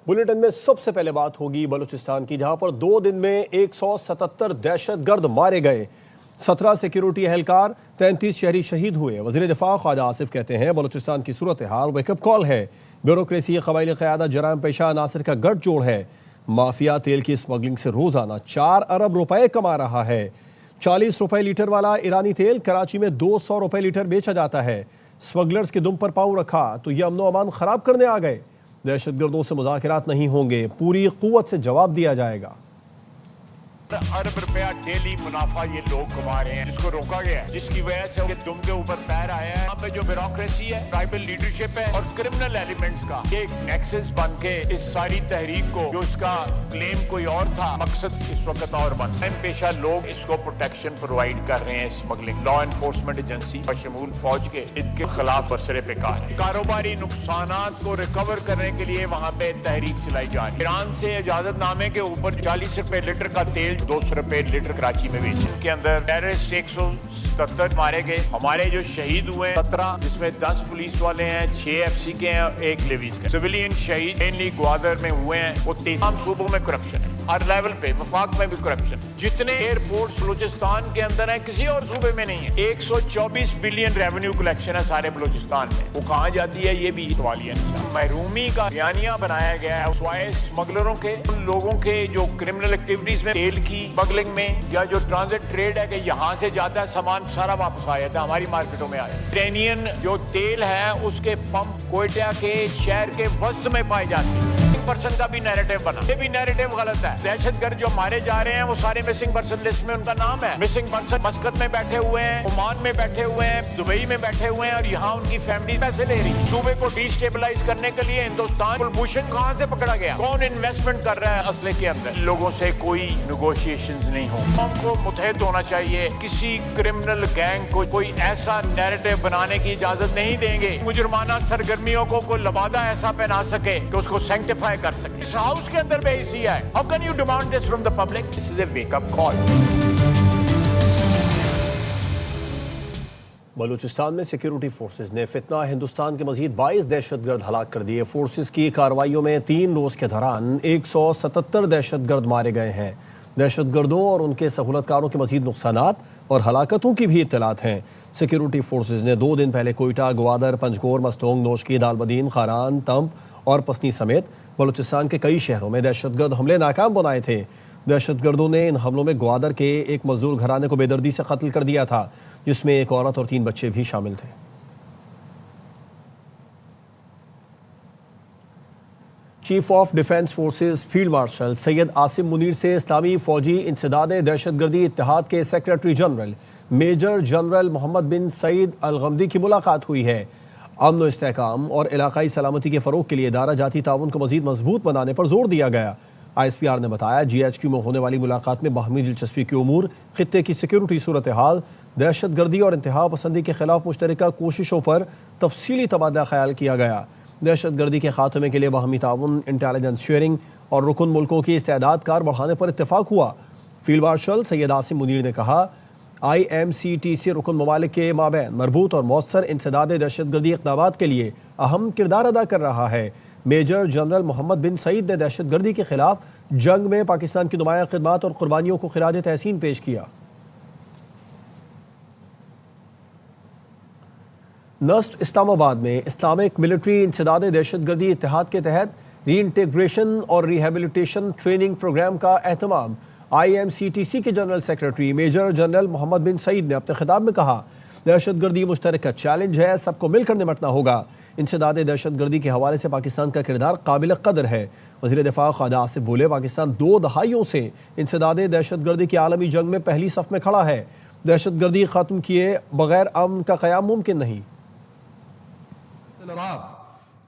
Bulletin میں سب سے پہلے بات ہوگی بلوچستان کی، جہاں پر 2 دن میں 177 دہشت گرد مارے گئے، 17 سیکیورٹی اہلکار، 33 شہری شہید ہوئے۔ وزیر دفاع خواجہ آصف کہتے ہیں بلوچستان کی صورتحال ویک اپ کال ہے، بیوروکریسی، قبائلی قیادت، جرائم پیشہ عناصر کا گٹھ جوڑ ہے۔ مافیا تیل کی اسمگلنگ سے روزانہ 4 ارب روپے کما رہا ہے۔ 40 روپے لیٹر والا ایرانی تیل کراچی میں 200 روپے لیٹر بیچا جاتا ہے۔ اسمگلرز کے دم پر پاؤں رکھا تو یہ امن و امان خراب کرنے آ گئے۔ دہشت گردوں سے مذاکرات نہیں ہوں گے، پوری قوت سے جواب دیا جائے گا۔ ارب روپیہ ڈیلی منافع یہ لوگ کما رہے ہیں، جس کو روکا گیا ہے، جس کی وجہ سے کہ دم کے اوپر پیر آیا ہے۔ یہاں پہ جو بیوروکریسی ہے، ٹرائبل لیڈرشپ ہے اور کرمنل ایلیمنٹس کا ایک نیکسس بن کے اس ساری تحریک کو، جو اس کا کلیم کوئی اور تھا، مقصد اس وقت اور بن جرائم پیشہ لوگ اس کو پروٹیکشن پرووائڈ کر رہے ہیں۔ اسمگلنگ لا انفورسمنٹ ایجنسی بشمول فوج کے ان کے خلاف برسرے پہ کار ہے۔ کاروباری نقصانات کو ریکور کرنے کے لیے وہاں پہ تحریک چلائی جا رہی ہے۔ ایران سے اجازت نامے کے اوپر 40 روپے لیٹر کا تیل 200 روپے لیٹر کراچی میں بیچے۔ ان کے اندر ٹیررسٹ 177 مارے گئے، ہمارے جو شہید ہوئے 17، جس میں 10 پولیس والے ہیں، 6 ایف سی کے ہیں اور 1 لیویز کے۔ سویلین شہید مینلی گوادر میں ہوئے ہیں۔ وہ تمام صوبوں میں کرپشن ہے، ہر لیول پہ، وفاق میں بھی کرپشن۔ جتنے ایئرپورٹس بلوچستان کے اندر ہیں کسی اور صوبے میں نہیں ہے۔ 124 بلین ریونیو کلیکشن ہے سارے بلوچستان میں، وہ کہاں جاتی ہے یہ بھی سوالیہ ہے۔ محرومی کا بیانیہ بنایا گیا ہے سوائے اسمگلروں کے، ان لوگوں کے جو کرمنل ایکٹیویٹیز میں تیل کی اسمگلنگ میں یا جو ٹرانزٹ ٹریڈ ہے کہ یہاں سے جاتا ہے سامان سارا واپس آ جاتا ہے، ہماری مارکیٹوں میں آیا۔ ٹرینین جو تیل ہے اس کے پمپ کوئٹہ کے شہر کے وسط میں پائے جاتے ہیں۔ پرسن کا بھی نیریٹو بنا، یہ بھی نیریٹو غلط ہے۔ دہشت گرد جو مارے جا رہے ہیں وہ سارے مسنگ پرسن لسٹ میں ان کا نام ہے۔ مسنگ پرسن مسقط میں بیٹھے ہوئے ہیں، عمان میں بیٹھے ہوئے ہیں، دبئی میں بیٹھے ہوئے ہیں اور یہاں ان کی فیملی پیسے لے رہی ہے۔ صوبے کو ڈی اسٹیبلائز کرنے کے لیے ہندوستان کلبھوشن کہاں سے پکڑا گیا؟ کون انویسٹمنٹ کر رہا ہے اسلحے کے اندر؟ لوگوں سے کوئی نیگوشیشنز نہیں ہوں۔ قوم کو متحد ہونا چاہیے، کسی کرمنل گینگ کو کوئی ایسا نیریٹو بنانے کی اجازت نہیں دیں گے، مجرمانہ سرگرمیوں کو کوئی لبادہ ایسا پہنا سکے کہ اس کو سینکٹیفائی کر سکے۔ اس ہاؤس کے اندر بے حیثیت ہے۔ How can you demand this from the public? This is a wake up call. Balochistan میں سیکیورٹی فورسز نے فتنہ ہندوستان کے مزید 22 دہشت گرد ہلاک کر دیے۔ فورسز کی کارروائیوں میں 3 روز کے دوران 177 دہشت گرد مارے گئے ہیں۔ دہشت گردوں اور ان کے سہولت کاروں کے مزید نقصانات اور ہلاکتوں کی بھی اطلاعات ہیں۔ سیکیورٹی فورسز نے 2 دن پہلے کوئٹہ، گوادر، پنجگور، مستونگ، نوشکی، دالبدین، خاران، تمب اور پسنی سمیت بلوچستان کے کئی شہروں میں دہشت گرد حملے ناکام بنائے تھے۔ دہشت گردوں نے ان حملوں میں گوادر کے ایک مزدور گھرانے کو بے دردی سے قتل کر دیا تھا، جس میں ایک عورت اور 3 بچے بھی شامل تھے۔ Chief of defence forces field marshal Syed Asim Munir سے اسلامی فوجی انسداد دہشت گردی اتحاد کے secretary general major general Muhammad bin Saeed Alghamdi کی ملاقات ہوئی ہے۔ امن و استحکام اور علاقائی سلامتی کے فروغ کے لیے ادارہ جاتی تعاون کو مزید مضبوط بنانے پر زور دیا گیا۔ ISPR نے بتایا GHQ میں ہونے والی ملاقات میں باہمی دلچسپی کے امور، خطے کی سیکیورٹی صورتحال، دہشت گردی اور انتہا پسندی کے خلاف مشترکہ کوششوں پر تفصیلی تبادلہ خیال کیا گیا۔ دہشت گردی کے خاتمے کے لیے باہمی تعاون، انٹیلیجنس شیئرنگ اور رکن ملکوں کی استعداد کار بڑھانے پر اتفاق ہوا۔ فیلڈ مارشل سید عاصم منیر نے کہا IMCTC رکن ممالک کے مابین مربوط اور مؤثر انسداد دہشت گردی اقدامات کے لیے اہم کردار ادا کر رہا ہے۔ میجر جنرل محمد بن سعید نے دہشت گردی کے خلاف جنگ میں پاکستان کی نمایاں خدمات اور قربانیوں کو خراج تحسین پیش کیا۔ نسٹ اسلام آباد میں اسلامک ملٹری انسداد دہشت گردی اتحاد کے تحت ری انٹیگریشن اور ریہیبلیٹیشن ٹریننگ پروگرام کا اہتمام IMCTC کے general secretary major general Muhammad bin سعید نے اپنے خطاب میں کہا، دہشت گردی مشترکہ چیلنج ہے، سب کو مل کر نمٹنا ہوگا۔ انسداد دہشت گردی کے حوالے سے پاکستان کا کردار قابل قدر ہے۔ وزیر دفاع خواجہ آصف بولے، پاکستان 2 دہائیوں سے انسداد دہشت گردی کی عالمی جنگ میں پہلی صف میں کھڑا ہے۔ دہشت گردی ختم کیے بغیر امن کا قیام ممکن نہیں۔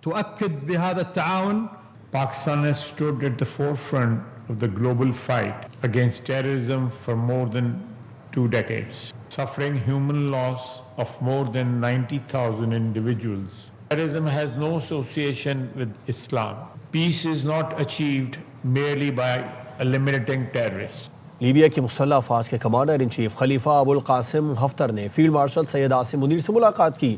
تؤكد بهذا التعاون. Pakistan has stood at the forefront of the global fight against terrorism for more than 2 decades, suffering human loss of more than 90,000 individuals. Terrorism has no association with Islam. Peace is not achieved merely by eliminating terrorists. Libya کی مسلح افواج کے commander in chief خلیفہ ابو القاسم Haftar نے field marshal Syed Asim Munir سے ملاقات کی۔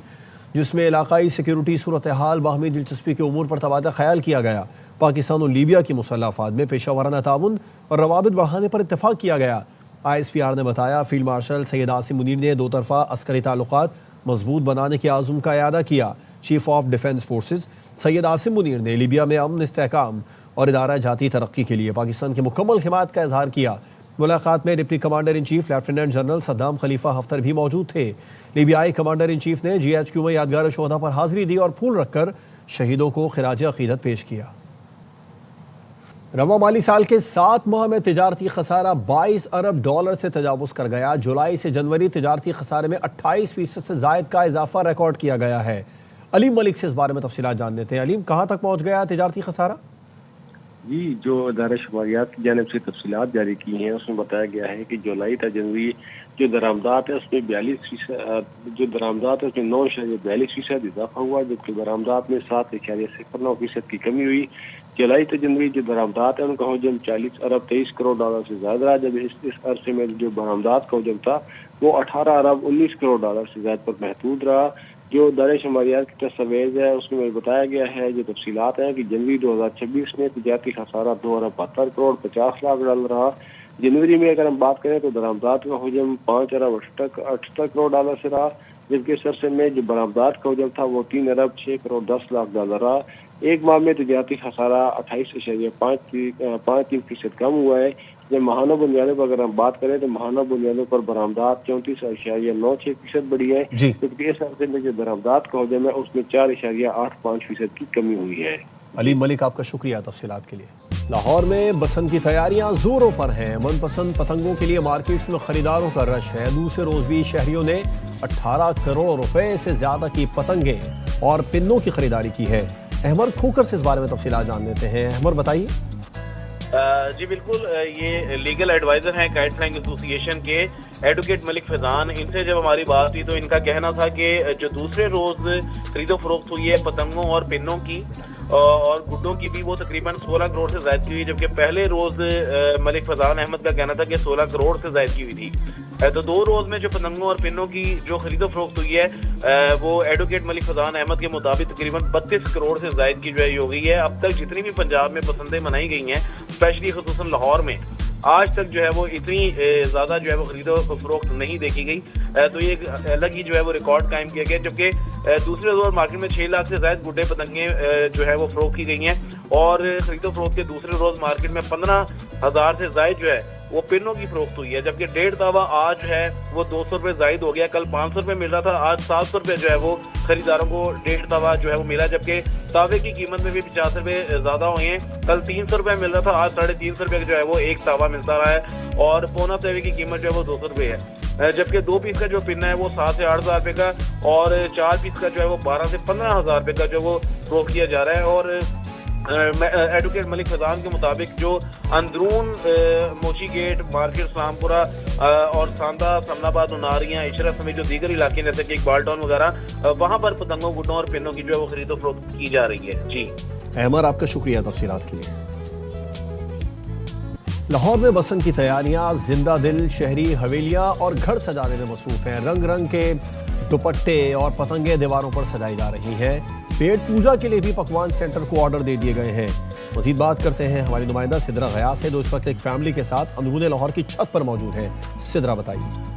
جس میں علاقائی سیکیورٹی صورتحال باہمی دلچسپی کے امور پر تبادلہ خیال کیا گیا۔ پاکستان اور لیبیا کی مسلح افواج میں پیشہ ورانہ تعاون اور روابط بڑھانے پر اتفاق کیا گیا۔ ISPR نے بتایا فیلڈ مارشل سید عاصم منیر نے دو طرفہ عسکری تعلقات مضبوط بنانے کے عزم کا اعادہ کیا۔ چیف آف ڈیفنس فورسز سید عاصم منیر نے لیبیا میں امن، استحکام اور ادارہ جاتی ترقی کے لیے پاکستان کی مکمل حمایت کا اظہار کیا۔ ملاقات میں deputy commander in chief lieutenant general Saddam خلیفہ حفتر بھی موجود تھے۔ لیبیائی کمانڈر ان چیف نے GHQ میں یادگار شہداء پر حاضری دی اور پھول رکھ کر شہیدوں کو خراج عقیدت پیش کیا۔ رواں مالی سال کے 7 ماہ میں تجارتی خسارہ 22 ارب ڈالر سے تجاوز کر گیا۔ جولائی سے جنوری تجارتی خسارے میں 28% سے زائد کا اضافہ ریکارڈ کیا گیا ہے۔ علیم ملک سے اس بارے میں تفصیلات جان لیتے ہیں۔ علیم، کہاں تک پہنچ گیا تجارتی خسارہ؟ جی، جو ادارہ شماریات کی جانب سے تفصیلات جاری کی ہیں اس میں بتایا گیا ہے کہ جولائی تا جنوری جو درآمدات ہے اس میں 9.42% اضافہ ہوا، جبکہ برآمدات میں 7.09% کی کمی ہوئی۔ جولائی تا جنوری جو درآمدات ہیں ان کا حجم 40 ارب 23 کروڑ ڈالر سے زائد رہا، جب اس عرصے میں جو برآمدات کا حجم تھا وہ 18 ارب 19 کروڑ ڈالر سے زائد پر محدود رہا۔ جو ادارہ شماریات کی دستاویز ہے اس میں بتایا گیا ہے، جو تفصیلات ہیں کہ جنوری 2026 میں تجارتی خسارہ 2 ارب 72 کروڑ 50 لاکھ ڈالر رہا۔ جنوری میں اگر ہم بات کریں تو درآمدات کا حجم 5 ارب 78 کروڑ ڈالر سے رہا، جبکہ اس عرصے میں جو برآمدات کا حجم تھا وہ 3 ارب 6 کروڑ 10 لاکھ ڈالر رہا۔ ایک ماہ میں تجارتی خسارہ 28.53% کم ہوا ہے۔ جب ماہانہ بنیادوں پر اگر ہم بات کریں تو ماہانہ بنیادوں پر برآمدات 34.96% بڑھی ہے، جبکہ اس عرصے میں جو درآمدات کا حجم ہے اس میں 4.85% کی کمی ہوئی ہے۔ علیم ملک، آپ کا شکریہ تفصیلات کے لیے۔ لاہور میں بسنت کی تیاریاں زوروں پر ہیں۔ من پسند پتنگوں کے لیے مارکیٹس میں خریداروں کا رش ہے۔ دوسرے روز بھی شہریوں نے 18 کروڑ روپے سے زیادہ کی پتنگیں اور پنوں کی خریداری کی ہے۔ احمد کھوکر سے اس بارے میں تفصیلات جان لیتے ہیں۔ احمد، بتائیے۔ جی بالکل، یہ لیگل ایڈوائزر ہیں کائٹ فلائنگ ایسوسی ایشن کے ایڈوکیٹ ملک فیضان۔ ان سے جب ہماری بات ہوئی تو ان کا کہنا تھا کہ جو دوسرے روز خرید و فروخت ہوئی ہے پتنگوں اور پنوں کی اور گڈوں کی بھی، وہ تقریباً 16 کروڑ سے زائد کی ہوئی، جبکہ پہلے روز ملک فیضان احمد کا کہنا تھا کہ 16 کروڑ سے زائد کی ہوئی تھی۔ تو 2 روز میں جو پتنگوں اور پنوں کی جو خرید و فروخت ہوئی ہے وہ ایڈوکیٹ ملک فیضان احمد کے مطابق تقریباً 32 کروڑ سے زائد کی جو ہے یہ ہو گئی ہے۔ اب تک جتنی بھی پنجاب میں پسندیں منائی گئی ہیں، اسپیشلی خصوصاً لاہور میں، آج تک جو ہے وہ اتنی زیادہ جو ہے وہ خرید و فروخت نہیں دیکھی گئی۔ تو یہ ایک الگ ہی جو ہے وہ ریکارڈ قائم کیا گیا، جبکہ دوسرے روز مارکیٹ میں 6 لاکھ سے زائد گڈے پتنگیں جو ہے وہ فروخت کی گئی ہیں، اور خرید و فروخت کے دوسرے روز مارکیٹ میں 15,000 سے زائد جو ہے وہ پنوں کی فروخت ہوئی ہے، جبکہ 1.5 تاوا آج جو ہے وہ 200 روپے زائد ہو گیا۔ کل 500 روپے مل رہا تھا، آج 700 روپے جو ہے وہ خریداروں کو 1.5 تاوا جو ہے وہ ملا، جبکہ تاوے کی قیمت میں بھی 50 روپے زیادہ ہوئے ہیں۔ کل 300 روپے مل رہا تھا، آج 350 روپے جو ہے وہ ایک تاوا ملتا رہا ہے، اور پونا تاوے کی قیمت جو ہے وہ 200 روپے ہے، جبکہ 2 پیس کا جو پنا ہے وہ 7 سے 8 ہزار روپے کا، اور 4 پیس کا جو ہے وہ 12 سے 15 ہزار روپے کا جو وہ فروخت کیا جا رہا ہے۔ اور ایڈوکیٹ ملک فیضان کے مطابق جو اندرون موچی گیٹ، مارکیٹ اسلام پورہ اور ساندہ، سمن آباد، اناریاں، عشرت سمیت جو دیگر علاقے جیسے کہ اقبال ٹاؤن وغیرہ، وہاں پر پتنگوں، گڈوں اور پنوں کی جو ہے وہ خرید و فروخت کی جا رہی ہے۔ جی احمد، آپ کا شکریہ تفصیلات کے لیے۔ لاہور میں بسنت کی تیاریاں، زندہ دل شہری حویلیاں اور گھر سجانے میں مصروف ہیں۔ رنگ رنگ کے دوپٹے اور پتنگیں دیواروں پر سجائی جا رہی ہیں۔ پیٹ پوجا کے لیے بھی پکوان سینٹر کو آرڈر دے دیے گئے ہیں۔ مزید بات کرتے ہیں ہماری نمائندہ سدرا غیاث سے، جو اس وقت ایک فیملی کے ساتھ اندرون لاہور کی چھت پر موجود ہے۔ سدرا، بتائیے۔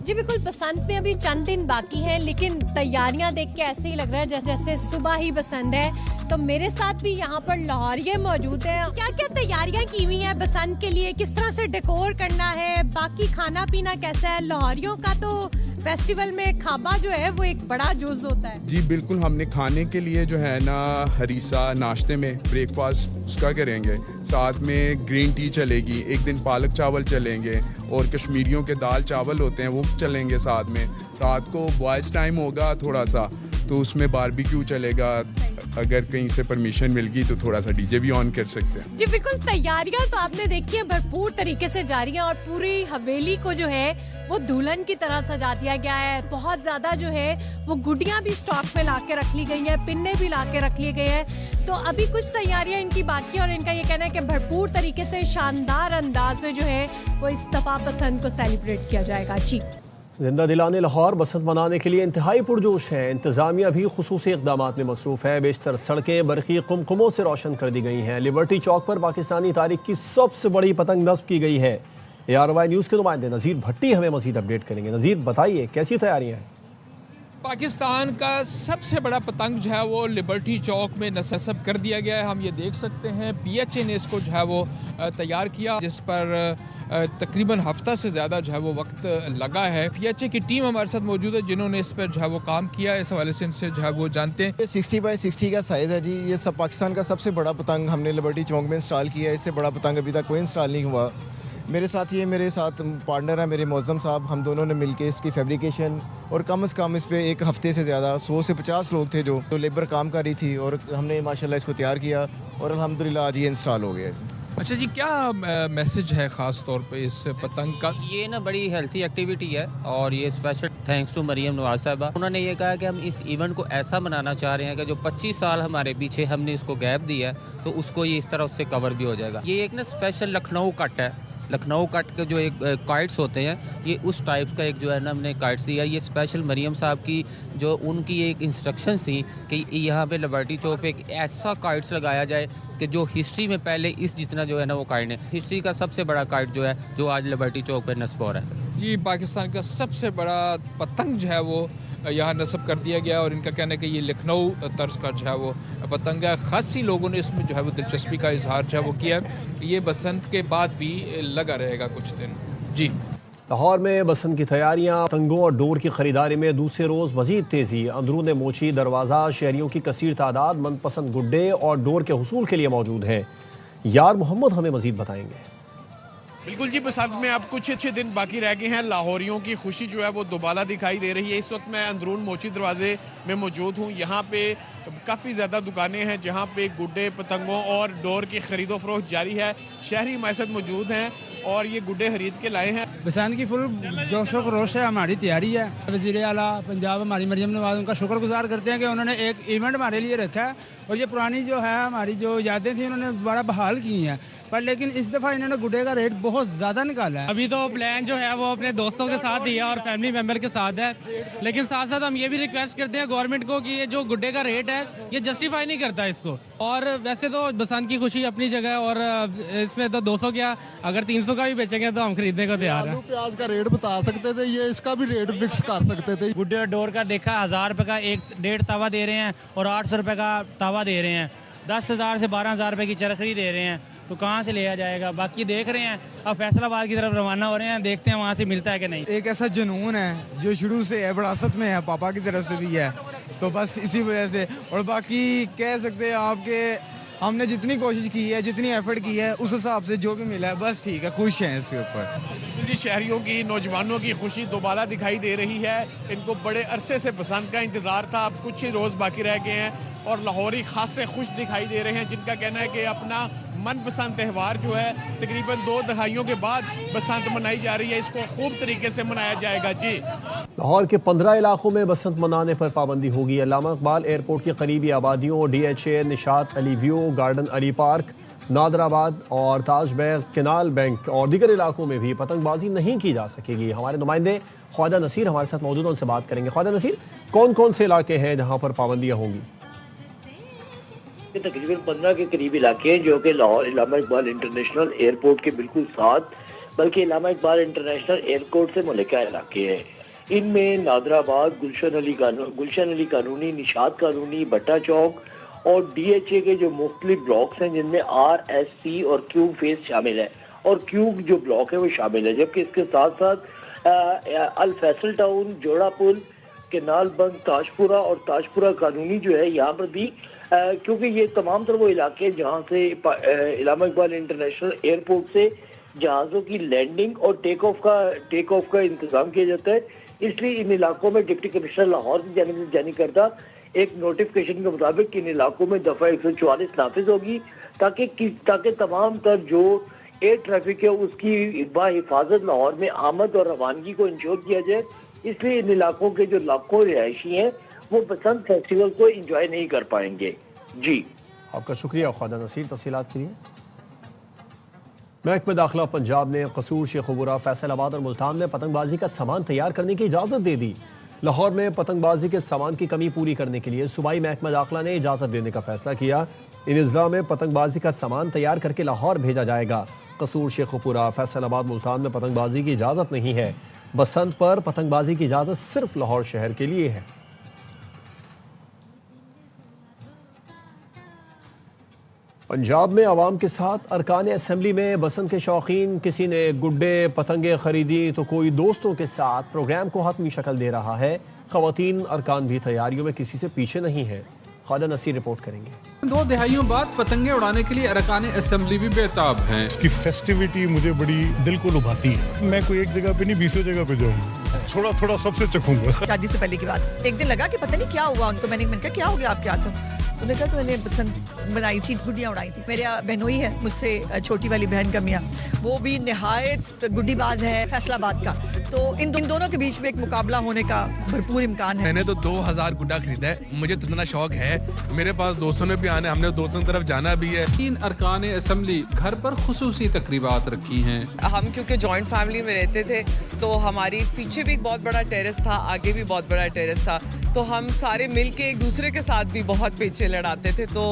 جی بالکل، بسنت میں ابھی چند دن باقی ہیں، لیکن تیاریاں دیکھ کے ایسے ہی لگ رہا ہے جیسے صبح ہی بسنت ہے۔ تو میرے ساتھ بھی یہاں پر لاہوریے موجود ہیں۔ کیا کیا تیاریاں کی ہوئی ہیں بسنت کے لیے؟ کس طرح سے ڈیکور کرنا ہے؟ باقی کھانا پینا کیسا ہے؟ لاہوریوں کا تو فیسٹیول میں کھابا جو ہے وہ ایک بڑا جز ہوتا ہے۔ جی بالکل، ہم نے کھانے کے لیے جو ہے نا ہریسہ ناشتے میں بریک فاسٹ اس کا کریں گے، ساتھ میں گرین ٹی چلے گی، ایک دن پالک چاول چلیں گے، اور کشمیریوں کے دال چاول ہوتے ہیں وہ چلیں گے ساتھ میں۔ رات کو بوائز ٹائم ہوگا تھوڑا سا، تو اس میں باربیکیو چلے گا، اگر کہیں سے پرمیشن مل گئی تو تھوڑا سا ڈی جے بھی آن کر سکتے ہیں۔ جی بالکل، تیاریاں تو آپ نے دیکھی ہیں بھرپور طریقے سے جاری ہیں، اور پوری حویلی کو جو ہے وہ دلہن کی طرح سجا دیا گیا ہے۔ بہت زیادہ جو ہے وہ گڈیاں بھی اسٹاک میں لا کے رکھ لی گئی ہیں، پنے بھی لا کے رکھ لیے گئے ہیں۔ تو ابھی کچھ تیاریاں ان کی باقی ہیں، اور ان کا یہ کہنا ہے کہ بھرپور طریقے سے شاندار انداز میں جو ہے وہ اس دفعہ بسنت کو سیلیبریٹ کیا جائے گا۔ جی زندہ دلانے لاہور بسنت منانے کے لیے انتہائی پرجوش ہیں. انتظامیہ بھی خصوصی اقدامات میں مصروف ہے. بیشتر سڑکیں برقی قمقموں سے روشن کر دی گئی ہیں. لبرٹی چوک پر پاکستانی تاریخ کی سب سے بڑی پتنگ نصب کی گئی ہے. ARY نیوز کے نمائندے نذیر بھٹی ہمیں مزید اپڈیٹ کریں گے. نذیر بتائیے کیسی تیاریاں ہیں؟ پاکستان کا سب سے بڑا پتنگ جو ہے وہ لبرٹی چوک میں نصب کر دیا گیا ہے. ہم یہ دیکھ سکتے ہیں PHA نے اس کو جو ہے وہ تیار کیا، جس پر تقریباً ہفتہ سے زیادہ جو ہے وہ وقت لگا ہے. PHA کی ٹیم ہمارے ساتھ موجود ہے جنہوں نے اس پر جو ہے وہ کام کیا. اس حوالے سے ان سے جو ہے وہ جانتے ہیں. 60x60 کا سائز ہے جی. یہ سب پاکستان کا سب سے بڑا پتنگ ہم نے لبرٹی چوک میں انسٹال کیا ہے. اس سے بڑا پتنگ ابھی تک کوئی انسٹال نہیں ہوا. میرے ساتھ پارٹنر ہیں میرے معظم صاحب. ہم دونوں نے مل کے اس کی فیبریکیشن اور کم از کم اس پہ ایک ہفتے سے زیادہ 100 سے 50 لوگ تھے جو لیبر کام کر رہی تھی، اور ہم نے ماشاءاللہ اس کو تیار کیا اور الحمدللہ آج یہ انسٹال ہو گیا. اچھا جی، کیا میسج ہے خاص طور پہ اس پتنگ کا؟ یہ نا بڑی ہیلتھی ایکٹیویٹی ہے، اور یہ special thanks to Maryam Nawaz صاحبہ. انہوں نے یہ کہا کہ ہم اس ایونٹ کو ایسا منانا چاہ رہے ہیں کہ جو 25 سال ہمارے پیچھے ہم نے اس کو گیپ دیا ہے تو اس کو یہ اس طرح اس سے کور بھی ہو جائے گا. یہ ایک نا اسپیشل لکھنؤ کٹ ہے. لکھنؤ کٹ کے جو ایک کائٹس ہوتے ہیں، یہ اس ٹائپ کا ایک جو ہے نا ہم نے کائٹس دیا. یہ اسپیشل مریم صاحب کی جو ان کی ایک انسٹرکشنز تھی کہ یہاں پہ لبرٹی چوک پہ ایک ایسا کائٹس لگایا جائے کہ جو ہسٹری میں پہلے اس جتنا جو ہے نا وہ کائٹ ہے. ہسٹری کا سب سے بڑا کائٹ جو ہے جو آج لبرٹی چوک پہ نصب ہو رہا ہے. جی، پاکستان کا سب سے بڑا پتنگ جو ہے وہ یہاں نصب کر دیا گیا، اور ان کا کہنا ہے کہ یہ لکھنؤ طرز کا جو ہے وہ پتنگ ہے. خاصی لوگوں نے اس میں جو ہے وہ دلچسپی کا اظہار جو ہے وہ کیا. یہ بسنت کے بعد بھی لگا رہے گا کچھ دن. جی، لاہور میں بسنت کی تیاریاں، پتنگوں اور ڈور کی خریداری میں دوسرے روز مزید تیزی. اندرون موچی دروازہ شہریوں کی کثیر تعداد من پسند گڈے اور ڈور کے حصول کے لیے موجود ہیں. یار محمد ہمیں مزید بتائیں گے. بالکل جی، بسنت میں اب کچھ اچھے دن باقی رہ گئے ہیں. لاہوریوں کی خوشی جو ہے وہ دوبالا دکھائی دے رہی ہے. اس وقت میں اندرون موچی دروازے میں موجود ہوں. یہاں پہ کافی زیادہ دکانیں ہیں جہاں پہ گڈے، پتنگوں اور ڈور کی خرید و فروخت جاری ہے. شہری ہمارے ساتھ موجود ہیں اور یہ گڈے خرید کے لائے ہیں. بسنت کی فل جوش و خروش ہے. ہماری تیاری ہے. وزیر اعلیٰ پنجاب ہماری مریم نواز، ان کا شکر گزار کرتے ہیں کہ انہوں نے ایک ایونٹ ہمارے لیے رکھا ہے، اور یہ پرانی جو ہے ہماری جو یادیں تھیں انہوں نے دوبارہ بحال کی ہیں. پر لیکن اس دفعہ انہوں نے گڈے کا ریٹ بہت زیادہ نکالا ہے. ابھی تو پلان جو ہے وہ اپنے دوستوں کے ساتھ دیا اور فیملی ممبر کے ساتھ ہے، لیکن ساتھ ساتھ ہم یہ بھی ریکویسٹ کرتے ہیں گورنمنٹ کو کہ یہ جو گڈے کا ریٹ ہے یہ جسٹیفائی نہیں کرتا اس کو. اور ویسے تو بسنت کی خوشی اپنی جگہ ہے، اور اس میں تو 200 کیا اگر 300 کا بھی بیچیں گے تو ہم خریدنے کو تیار ہیں. آلو پیاز کا ریٹ بتا سکتے تھے، یہ اس کا بھی ریٹ فکس کر سکتے تھے. گڈے ڈور کا دیکھا 1000 روپے کا ایک 1.5 توا دے رہے ہیں اور 800 روپے کا توا دے رہے ہیں. 10,000 سے 12,000 روپے کی چرخی دے رہے ہیں، تو کہاں سے لیا جائے گا؟ باقی دیکھ رہے ہیں، اب فیصل آباد کی طرف روانہ ہو رہے ہیں، دیکھتے ہیں وہاں سے ملتا ہے کہ نہیں. ایک ایسا جنون ہے جو شروع سے ہے، وراثت میں ہے، پاپا کی طرف سے بھی ہے، تو بس اسی وجہ سے. اور باقی کہہ سکتے ہیں آپ کہ ہم نے جتنی کوشش کی ہے، جتنی ایفرٹ کی ہے، اس حساب سے جو بھی ملا ہے بس ٹھیک ہے، خوش ہیں اس کے اوپر. جی، شہریوں کی، نوجوانوں کی خوشی دوبالا دکھائی دے رہی ہے. ان کو بڑے عرصے سے بسنت کا انتظار تھا. اب کچھ ہی روز باقی رہ گئے ہیں اور لاہوری خاص سے خوش دکھائی دے رہے ہیں، جن کا کہنا ہے کہ اپنا من پسند تہوار جو ہے تقریباً 2 دہائیوں کے بعد بسنت منائی جا رہی ہے، اس کو خوب طریقے سے منایا جائے گا. جی، لاہور کے 15 علاقوں میں بسنت منانے پر پابندی ہوگی. علامہ اقبال ایئرپورٹ کی قریبی آبادیوں، DHA، نشاط علی ویو، گارڈن علی پارک، نادر آباد اور تاج بیگ، کینال بینک اور دیگر علاقوں میں بھی پتنگ بازی نہیں کی جا سکے گی. ہمارے نمائندے خواجہ نصیر ہمارے ساتھ موجود ہیں، ان سے بات کریں گے. خواجہ نصیر، کون کون سے علاقے ہیں جہاں پر پابندیاں ہوں گی؟ تقریباً 15 کے قریب علاقے ہیں جو کہ لاہور علامہ اقبال انٹرنیشنل ایئرپورٹ کے بالکل ساتھ، بلکہ علامہ اقبال انٹرنیشنل ایئرپورٹ سے ملکہ علاقے ہیں. ان میں نادر آباد، گلشن علی قانونی، نشاط قانونی، بٹا چوک اور DHA کے جو مختلف بلاکس ہیں جن میں R, S, C اور Q فیز شامل ہے، اور Q جو بلاک ہے وہ شامل ہے. جبکہ اس کے ساتھ ساتھ الفیصل ٹاؤن، جوڑا پل، کینال بنک، تاجپورہ اور تاجپورہ قانونی جو ہے یہاں پر بھی، کیونکہ یہ تمام تر وہ علاقے ہیں جہاں سے علامہ اقبال انٹرنیشنل ایئرپورٹ سے جہازوں کی لینڈنگ اور ٹیک آف کا انتظام کیا جاتا ہے. اس لیے ان علاقوں میں ڈپٹی کمشنر لاہور کی جانب سے جاری کردہ ایک نوٹیفکیشن کے مطابق ان علاقوں میں دفعہ 144 نافذ ہوگی تاکہ تمام تر جو ایئر ٹریفک ہے اس کی بحفاظت لاہور میں آمد اور روانگی کو انشور کیا جائے. اس لیے ان علاقوں کے جو لاکھوں رہائشی ہیں وہ بسنت فیسٹیول کو انجوائے نہیں کر پائیں گے. جی، آپ کا شکریہ خواجہ نصیر تفصیلات کے لیے. محکمہ داخلہ پنجاب نے قصور، شیخ پورہ، فیصل آباد اور ملتان میں پتنگ بازی کا سامان تیار کرنے کی اجازت دے دی۔ لاہور میں پتنگ بازی کے سامان کی کمی پوری کرنے کے لیے صوبائی محکمہ داخلہ نے اجازت دینے کا فیصلہ کیا۔ ان اضلاع میں پتنگ بازی کا سامان تیار کر کے لاہور بھیجا جائے گا۔ قصور، شیخ پورہ، فیصل آباد، ملتان میں پتنگ بازی کی اجازت نہیں ہے۔ بسنت پر پتنگ بازی کی اجازت صرف لاہور شہر کے لیے ہے۔ پنجاب میں عوام کے ساتھ ارکان اسمبلی میں بسنت کے شوقین، کسی نے گڈے پتنگیں خریدی تو کوئی دوستوں کے ساتھ پروگرام کو حتمی شکل دے رہا ہے۔ خواتین ارکان بھی تیاریوں میں کسی سے پیچھے نہیں ہیں۔ خواجہ نصیر رپورٹ کریں گے۔ 2 دہائیوں بعد پتنگیں اڑانے کے لیے ارکان اسمبلی بھی بےتاب ہیں۔ اس کی فیسٹیوٹی مجھے بڑی دل کو لبھاتی ہے۔ میں کوئی ایک جگہ پہ نہیں 20 جگہ پہ جاؤں گا، تھوڑا تھوڑا سب سے چکھوں گا۔ شادی سے پہلے کی بات، ایک دن لگا کہ پتہ نہیں کیا ہوا ان کو، میں نے کہا کیا ہو گیا آپ کے ہاتھوں؟ انہوں نے کہا کہ میں نے پسند بنائی تھی، گڈیاں اڑائی تھی۔ میرے بہنوئی ہے مجھ سے چھوٹی والی بہن کا میاں، وہ بھی نہایت گڈی باز ہے فیصل آباد کا، تو ان دونوں کے بیچ میں ایک مقابلہ ہونے کا بھرپور امکان ہے۔ میں نے تو 2000 گڈا خریدا ہے، مجھے اتنا شوق ہے، میرے پاس دوستوں نے بھی آنا ہے، ہم نے دوستوں کی طرف جانا بھی ہے۔ 3 ارکان اسمبلی گھر پر خصوصی تقریبات رکھی ہیں۔ ہم کیونکہ جوائنٹ فیملی میں رہتے تھے تو ہماری پیچھے بھی ایک بہت بڑا ٹیرس تھا، آگے بھی بہت بڑا ٹیرس تھا، تو ہم سارے مل کے ایک دوسرے کے ساتھ بھی بہت پیچھے لڑاتے تھے، تو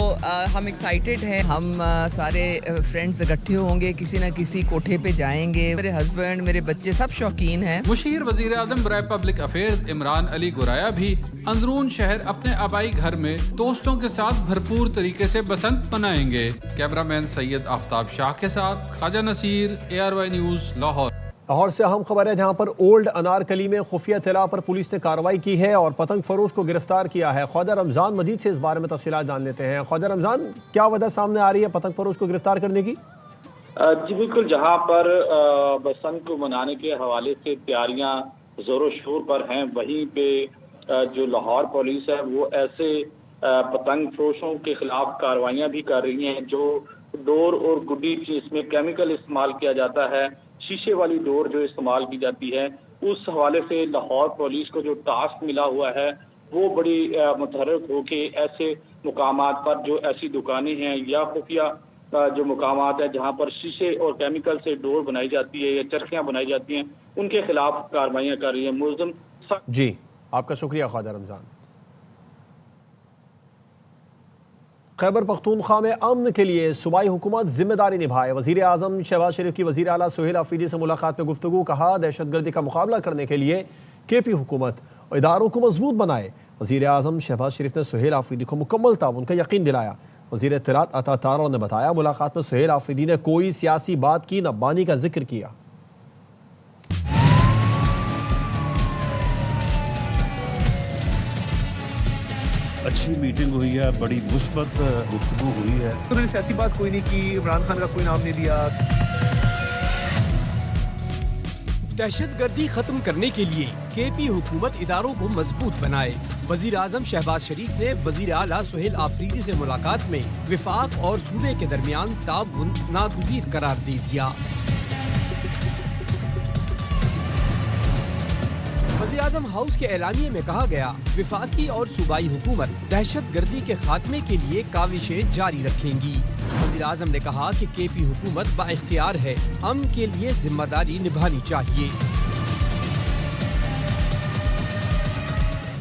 ہم ایکسائٹیڈ ہیں۔ ہم سارے فرینڈز اکٹھے ہوں گے، کسی نہ کسی کوٹھے پہ جائیں گے۔ میرے ہسبینڈ، میرے بچے سب شوقین ہیں۔ مشیر وزیر اعظم برائے پبلک افیئرز عمران علی گورایا بھی اندرون شہر اپنے آبائی گھر میں دوستوں کے ساتھ بھرپور طریقے سے بسنت منائیں گے۔ کیمرہ مین سید آفتاب شاہ کے ساتھ خواجہ نصیر، ARY نیوز، لاہور۔ لاہور سے اہم خبر ہے جہاں پر اولڈ انارکلی میں خفیہ اطلاع پر پولیس نے کارروائی کی ہے اور پتنگ فروش کو گرفتار کیا ہے۔ خواجہ رمضان مجید سے اس بارے میں تفصیلات جان لیتے ہیں۔ خواجہ رمضان، کیا وجہ سامنے آ رہی ہے پتنگ فروش کو گرفتار کرنے کی؟ جی بالکل، جہاں پر بسنت کو منانے کے حوالے سے تیاریاں زور و شور پر ہیں، وہیں پہ جو لاہور پولیس ہے وہ ایسے پتنگ فروشوں کے خلاف کارروائیاں بھی کر رہی ہیں جو ڈور اور گڈی جس میں کیمیکل استعمال کیا جاتا ہے، شیشے والی ڈور جو استعمال کی جاتی ہے، اس حوالے سے لاہور پولیس کو جو ٹاسک ملا ہوا ہے وہ بڑی متحرک ہو کے ایسے مقامات پر جو ایسی دکانیں ہیں یا خفیہ جو مقامات ہیں جہاں پر شیشے اور کیمیکل سے ڈور بنائی جاتی ہے یا چرخیاں بنائی جاتی ہیں، ان کے خلاف کارروائیاں کر رہی ہیں۔ ملزم جی آپ کا شکریہ خواجہ رمضان۔ خیبر پختونخوا میں امن کے لیے صوبائی حکومت ذمہ داری نبھائے۔ وزیر اعظم شہباز شریف کی وزیر اعلیٰ سہیل آفریدی سے ملاقات میں گفتگو، کہا دہشت گردی کا مقابلہ کرنے کے لیے KP حکومت اداروں کو مضبوط بنائے۔ وزیر اعظم شہباز شریف نے سہیل آفریدی کو مکمل تعاون کا یقین دلایا۔ وزیر اطلاعات عطا تارڑ نے بتایا ملاقات میں سہیل آفریدی نے کوئی سیاسی بات کی نہ بانی کا ذکر کیا۔ اچھی میٹنگ ہوئی ہے، بڑی مثبت گفتگو ہوئی ہے۔ انہوں نے سیاسی بات کوئی نہیں کی، عمران خان کا کوئی نام نہیں دیا۔ دہشت گردی ختم کرنے کے لیے KP حکومت اداروں کو مضبوط بنائے۔ وزیر اعظم شہباز شریف نے وزیر اعلیٰ سہیل آفریدی سے ملاقات میں وفاق اور صوبے کے درمیان تعاون ناگزیر قرار دے دیا۔ وزیر اعظم ہاؤس کے اعلامیے میں کہا گیا وفاقی اور صوبائی حکومت دہشت گردی کے خاتمے کے لیے کاوشیں جاری رکھیں گی۔ وزیر اعظم نے کہا کہ KP حکومت بااختیار ہے، امن کے لیے ذمہ داری نبھانی چاہیے۔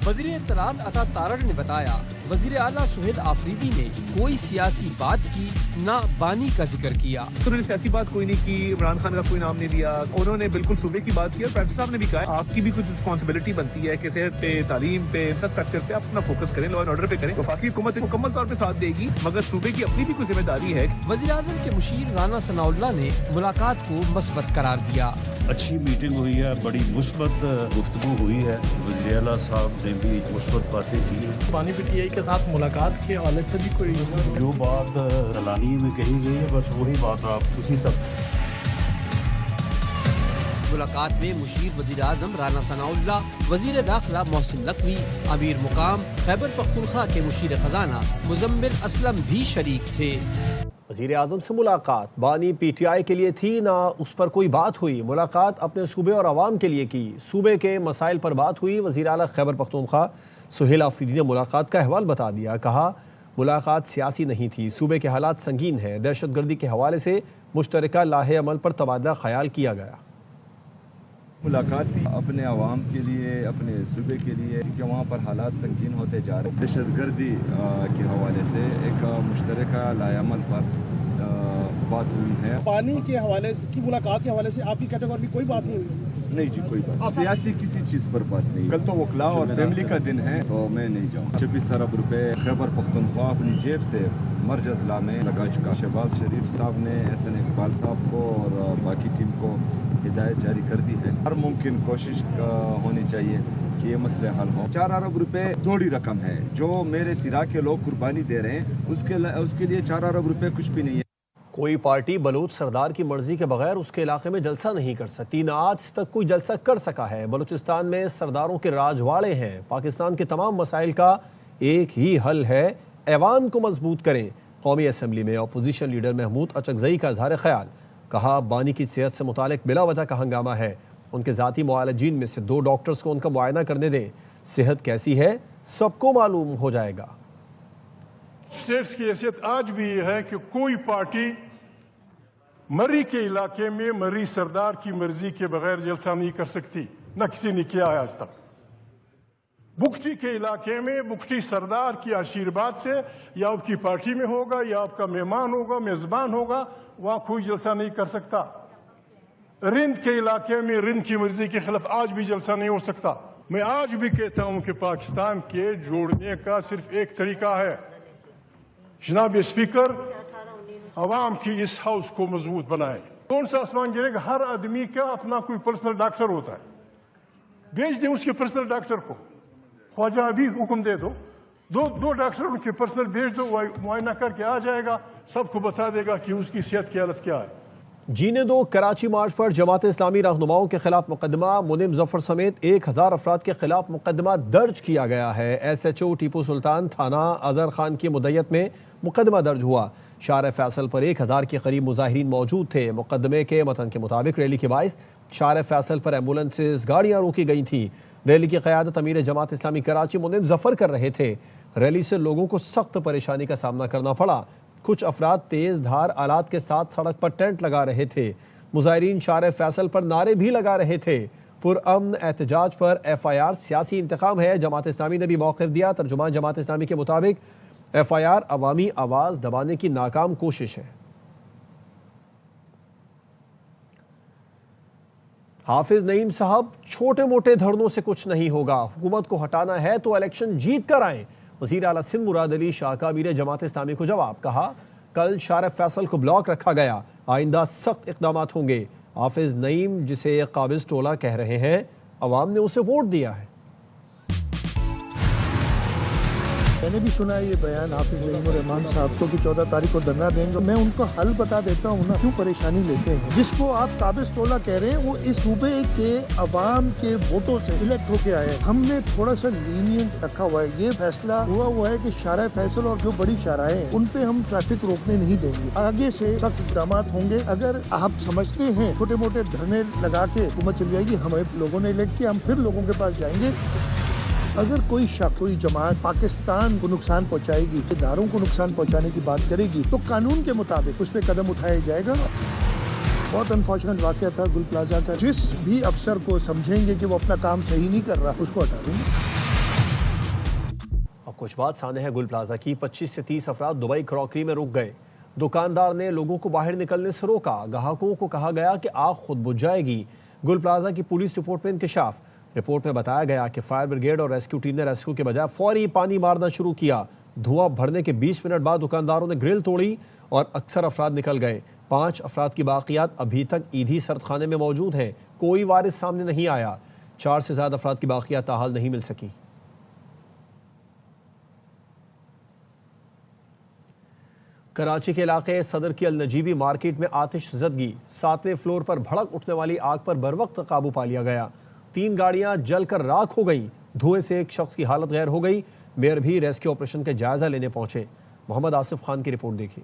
وزیر اطلاعات عطا تارڑ نے بتایا وزیر اعلیٰ سہیل آفریدی نے کوئی سیاسی بات کی نہ بانی کا ذکر کیا۔ انہوں نے سیاسی بات کوئی نہیں کی، عمران خان کا کوئی نام نہیں دیا۔ انہوں نے بالکل صوبے کی بات کی اور پریزیڈنٹ صاحب نے بھی کہا آپ کی بھی کچھ رسپانسبلٹی بنتی ہے کہ صحت پہ، تعلیم پہ، انفراسٹرکچر پہ آپ اپنا فوکس کریں، لا اینڈ آرڈر پہ کریں۔ وفاقی حکومت مکمل طور پہ ساتھ دے گی مگر صوبے کی اپنی بھی کوئی ذمہ داری ہے۔ وزیر اعظم کے مشیر رانا ثناء اللہ نے ملاقات کو مثبت قرار دیا۔ اچھی میٹنگ ہوئی ہے، بڑی مثبت گفتگو ہوئی ہے، وزیر اعلیٰ صاحب نے بھی مثبت باتیں کی ہیں۔ پانی PTI کے ساتھ ملاقات کے حوالے سے بھی کوئی جو بات اعلانیے میں کہی گئی ہے بس وہی بات آپ اسی تک۔ ملاقات میں مشیر وزیر اعظم رانا ثناء اللہ، وزیر داخلہ محسن نقوی، امیر مقام خیبر پختونخوا کے مشیر خزانہ مزمل اسلم بھی شریک تھے۔ وزیر اعظم سے ملاقات بانی PTI کے لیے تھی، نہ اس پر کوئی بات ہوئی۔ ملاقات اپنے صوبے اور عوام کے لیے کی، صوبے کے مسائل پر بات ہوئی۔ وزیر اعلیٰ خیبر پختونخوا سہیل آفریدی نے ملاقات کا احوال بتا دیا، کہا ملاقات سیاسی نہیں تھی، صوبے کے حالات سنگین ہیں، دہشت گردی کے حوالے سے مشترکہ لاہے عمل پر تبادلہ خیال کیا گیا۔ ملاقات تھی اپنے عوام کے لیے، اپنے صوبے کے لیے، کہ وہاں پر حالات سنگین ہوتے جا رہے ہیں۔ دہشت گردی کے حوالے سے ایک مشترکہ لاہے عمل پر بات ہوئی ہے۔ پانی کے حوالے سے کی ملاقات کے حوالے سے آپ کی کیٹیگری میں کوئی بات نہیں ہوئی؟ نہیں جی، کوئی بات سیاسی کسی چیز پر بات نہیں۔ کل تو وکلاء اور فیملی کا دن ہے تو میں نہیں جاؤں۔ 26 ارب روپے خیبر پختونخوا اپنی جیب سے مرج اضلاع میں لگا چکا۔ شہباز شریف صاحب نے احسن اقبال صاحب کو اور باقی ٹیم کو ہدایت جاری کر دی ہے، ہر ممکن کوشش ہونی چاہیے کہ یہ مسئلے حل ہوں۔ 4 ارب روپے تھوڑی رقم ہے، جو میرے طرح کے لوگ قربانی دے رہے ہیں اس کے لیے 4 ارب روپے کچھ بھی نہیں ہے۔ کوئی پارٹی بلوچ سردار کی مرضی کے بغیر اس کے علاقے میں جلسہ نہیں کر سکتی، نہ آج تک کوئی جلسہ کر سکا ہے۔ بلوچستان میں سرداروں کے راجواڑے ہیں۔ پاکستان کے تمام مسائل کا ایک ہی حل ہے، ایوان کو مضبوط کریں۔ قومی اسمبلی میں اپوزیشن لیڈر محمود اچکزئی کا اظہار خیال، کہا بانی کی صحت سے متعلق بلا وجہ کا ہنگامہ ہے، ان کے ذاتی معالجین میں سے 2 ڈاکٹرز کو ان کا معائنہ کرنے دیں، صحت کیسی ہے سب کو معلوم ہو جائے گا۔ اسٹیٹس کی حیثیت آج بھی یہ ہے کہ کوئی پارٹی مری کے علاقے میں مری سردار کی مرضی کے بغیر جلسہ نہیں کر سکتی، نہ کسی نے کیا ہے آج تک۔ بگٹی کے علاقے میں بگٹی سردار کی آشیرواد سے یا آپ کی پارٹی میں ہوگا یا آپ کا مہمان ہوگا، میزبان ہوگا، وہاں کوئی جلسہ نہیں کر سکتا۔ رند کے علاقے میں رند کی مرضی کے خلاف آج بھی جلسہ نہیں ہو سکتا۔ میں آج بھی کہتا ہوں کہ پاکستان کے جوڑنے کا صرف ایک طریقہ ہے، جناب اسپیکر، عوام کی اس ہاؤس کو مضبوط بنائیں۔ کون سا آسمان گرے گا؟ ہر آدمی کا اپنا کوئی پرسنل ڈاکٹر ہوتا ہے، بھیج دیں اس کے پرسنل ڈاکٹر کو، خواجہ ابھی حکم دے دو، دو ڈاکٹر ان کے پرسنل بھیج دو، وہ معائنہ کر کے آ جائے گا، سب کو بتا دے گا کہ اس کی صحت کی حالت کیا ہے۔ جینے دو کراچی مارچ پر جماعت اسلامی رہنماؤں کے خلاف مقدمہ، منم ظفر سمیت 1000 افراد کے خلاف مقدمہ درج کیا گیا ہے۔ S H O Tipu Sultan تھانہ اظہر خان کی مدیت میں مقدمہ درج ہوا۔ شارع فیصل پر 1000 کے قریب مظاہرین موجود تھے۔ مقدمے کے متن کے مطابق ریلی کے باعث شارع فیصل پر ایمبولنسز گاڑیاں روکی گئی تھیں۔ ریلی کی قیادت امیر جماعت اسلامی کراچی منم ظفر کر رہے تھے۔ ریلی سے لوگوں کو سخت پریشانی کا سامنا کرنا پڑا۔ کچھ افراد تیز دھار آلات کے ساتھ سڑک پر ٹینٹ لگا رہے تھے۔ مظاہرین شارع فیصل پر نعرے بھی لگا رہے تھے۔ پرامن احتجاج پر ایف آئی آر سیاسی انتقام ہے، جماعت اسلامی نے بھی موقف دیا۔ ترجمان جماعت اسلامی کے مطابق ایف آئی آر عوامی آواز دبانے کی ناکام کوشش ہے۔ حافظ نعیم صاحب، چھوٹے موٹے دھرنوں سے کچھ نہیں ہوگا، حکومت کو ہٹانا ہے تو الیکشن جیت کر آئیں۔ وزیر اعلیٰ سندھ مراد علی شاہ کا امیر جماعت اسلامی کو جواب، کہا کل شارع فیصل کو بلاک رکھا گیا، آئندہ سخت اقدامات ہوں گے۔ حافظ نعیم جسے قابض ٹولہ کہہ رہے ہیں، عوام نے اسے ووٹ دیا ہے۔ میں نے بھی سنا ہے یہ بیان حافظ نعیم الرحمان صاحب کو کہ 14 تاریخ کو دھرنا دیں گے۔ میں ان کو حل بتا دیتا ہوں نا، کیوں پریشانی لیتے ہیں؟ جس کو آپ قابض ٹولہ کہہ رہے ہیں وہ اس صوبے کے عوام کے ووٹوں سے الیکٹ ہو کے آئے۔ ہم نے تھوڑا سا لینینٹ رکھا ہوا ہے، یہ فیصلہ ہوا ہے کہ شارع فیصل اور جو بڑی شاہراہیں ہیں ان پہ ہم ٹریفک روکنے نہیں دیں گے، آگے سے سخت اقدامات ہوں گے۔ اگر آپ سمجھتے ہیں چھوٹے موٹے دھرنے لگا کے حکومت چل جائے گی، ہمیں لوگوں نے الیکٹ کیا، ہم پھر لوگوں کے پاس جائیں گے۔ اگر کوئی شخص کوئی جماعت پاکستان کو نقصان پہنچائے گی، اداروں کو نقصان پہنچانے کی بات کرے گی تو قانون کے مطابق اس پہ قدم اٹھایا جائے گا۔ بہت انفارچونیٹ واقعہ تھا گل پلازا کا، جس بھی افسر کو سمجھیں گے کہ وہ اپنا کام صحیح نہیں کر رہا اس کو ہٹا دیں گے۔ اب کچھ بات سامنے ہے گل پلازا کی۔ 25 سے 30 افراد دبئی کراکری میں رک گئے۔ دکاندار نے لوگوں کو باہر نکلنے سے روکا، گاہکوں کو کہا گیا کہ آگ خود بجھ جائے گی۔ گل پلازا کی پولیس رپورٹ میں انکشاف، رپورٹ میں بتایا گیا کہ فائر بریگیڈ اور ریسکیو ٹیم نے ریسکیو کے بجائے فوری پانی مارنا شروع کیا۔ دھواں بھرنے کے 20 منٹ بعد دکانداروں نے گرل توڑی اور اکثر افراد نکل گئے۔ 5 افراد کی باقیات ابھی تک ایدھی سرد خانے میں موجود ہیں، کوئی وارث سامنے نہیں آیا۔ 4 سے زیادہ افراد کی باقیات تاحال نہیں مل سکی۔ کراچی کے علاقے صدر کی النجیبی مارکیٹ میں آتش زدگی، 7ویں فلور پر بھڑک اٹھنے والی آگ پر بروقت قابو پا لیا گیا۔ 3 گاڑیاں جل کر راکھ ہو گئیں، دھوئیں سے ایک شخص کی حالت غیر ہو گئی۔ میئر بھی ریسکیو آپریشن کے جائزہ لینے پہنچے۔ محمد آصف خان کی رپورٹ دیکھیے۔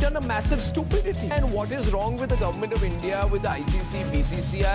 Done a massive stupidity. And what is wrong with the government of India, with the ICC, BCCI?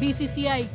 BCCI